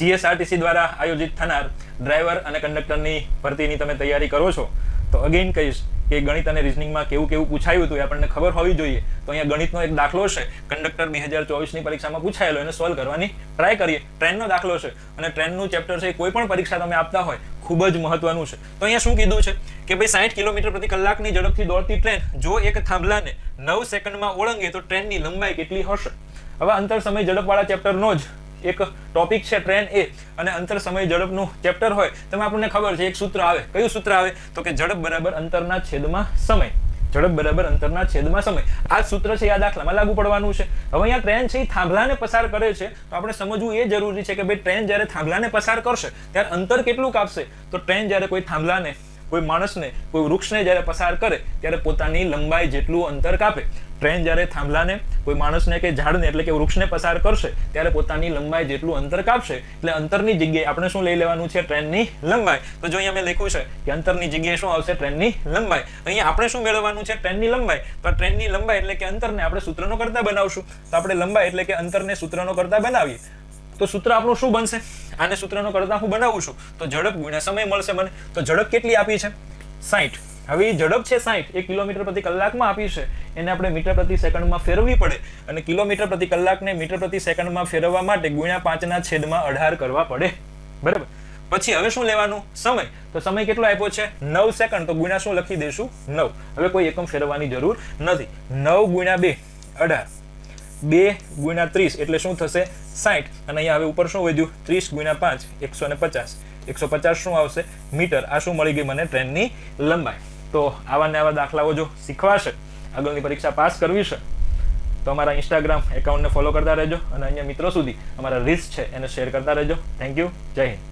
GSRTC દ્વારા આયોજિત થનાર ડ્રાઈવર અને કંડક્ટરની ભરતીની તમે તૈયારી કરો છો તો અગેન કહીશ કે ગણિત અને રિઝનિંગમાં કેવું પૂછાયું હતું એ આપણને ખબર હોવી જોઈએ. તો અહીંયા ગણિતનો એક દાખલો છે, કંડક્ટર 2024ની પરીક્ષામાં પૂછાયેલો, એને સોલ્વ કરવાની ટ્રાય કરીએ. ટ્રેનનો દાખલો છે અને ટ્રેનનું ચેપ્ટર છે, કોઈ પણ પરીક્ષા તમે આપતા હોય ખૂબ જ મહત્વનું છે. તો અહીંયા શું કીધું છે કે ભાઈ 60 કિલોમીટર પ્રતિ કલાકની ઝડપથી દોડતી ટ્રેન જો એક થાંભલાને 9 સેકન્ડમાં ઓળંગે તો ટ્રેનની લંબાઈ કેટલી હશે? હવે અંતર સમય ઝડપવાળા ચેપ્ટરનો જ એક ટોપિક છે ટ્રેન એ, અને અંતર સમય ઝડપનું ચેપ્ટર હોય તમે આપણને ખબર છે એક સૂત્ર આવે. કયું સૂત્ર આવે? તો કે ઝડપ બરાબર અંતરના છેદમાં સમય. ઝડપ બરાબર અંતરના છેદમાં સમય. આ સૂત્ર છે, આ દાખલામાં લાગુ પડવાનું છે. હવે અહીંયા ટ્રેન છે એ થાંભલાને પસાર કરે છે, તો આપણે સમજવું એ જરૂરી છે કે ભાઈ ટ્રેન જ્યારે થાંભલાને પસાર કરશે ત્યારે અંતર કેટલું કાપશે? તો ટ્રેન જ્યારે કોઈ થાંભલાને, કોઈ માણસને, કોઈ વૃક્ષને જ્યારે પસાર કરે ત્યારે પોતાની લંબાઈ જેટલું અંતર કાપે. ટ્રેન જ્યારે થાંભલાને, કોઈ માણસને કે ઝાડને એટલે કે વૃક્ષને પસાર કરશે ત્યારે પોતાની લંબાઈ જેટલું અંતર કાપશે. એટલે અંતરની જગ્યાએ આપણે શું લઈ લેવાનું છે? ટ્રેનની લંબાઈ. તો જો અહીંયા મેં લખ્યું છે કે અંતરની જગ્યાએ શું આવશે? ટ્રેનની લંબાઈ. અહીંયા આપણે શું મેળવવાનું છે? ટ્રેનની લંબાઈ. તો ટ્રેનની લંબાઈ એટલે કે અંતરને આપણે સૂત્રનો કરતા બનાવશું. તો આપણે લંબાઈ એટલે કે અંતરને સૂત્રનો કરતા બનાવીએ તો સૂત્ર આપણું શું બનશે? આને સૂત્રનો કરતા હું બનાવું છું તો ઝડપ ગુણ્યા સમય મળશે મને. તો ઝડપ કેટલી આપી છે? 60. હવે ઝડપ છે 60 એ કિલોમીટર પ્રતિ કલાકમાં આપી છે, એને આપણે મીટર પ્રતિ સેકન્ડમાં ફેરવવી પડે અને કિલોમીટર પ્રતિ કલાકને મીટર પ્રતિ સેકન્ડમાં ફેરવવા માટે ગુણ્યા 5/18 કરવા પડે. બરાબર. પછી હવે શું લેવાનું? સમય. તો સમય કેટલો આપ્યો છે? 9 સેકન્ડ. તો ગુણ્યા શું લખી દઈશું? 9. હવે કોઈ એકમ ફેરવવાની જરૂર નથી. 9 ગુણ્યા 2 18. 2 ગુણ્યા 30 એટલે શું થશે? 60. અને અહીંયા હવે ઉપર શું વધ્યું? 30 ગુણ્યા 5 150. 150 શું આવશે? મીટર. આ શું મળી ગઈ મને? ટ્રેનની લંબાઈ. તો આવા ને આવા દાખલાઓ જો શીખવાશે, આગળની પરીક્ષા પાસ કરવી છે તો અમારા ઇન્સ્ટાગ્રામ એકાઉન્ટને ફોલો કરતા રહેજો અને અહીંયા મિત્રો સુધી અમારા રીલ્સ છે એને શેર કરતા રહેજો. Thank you. જય હિન્દ.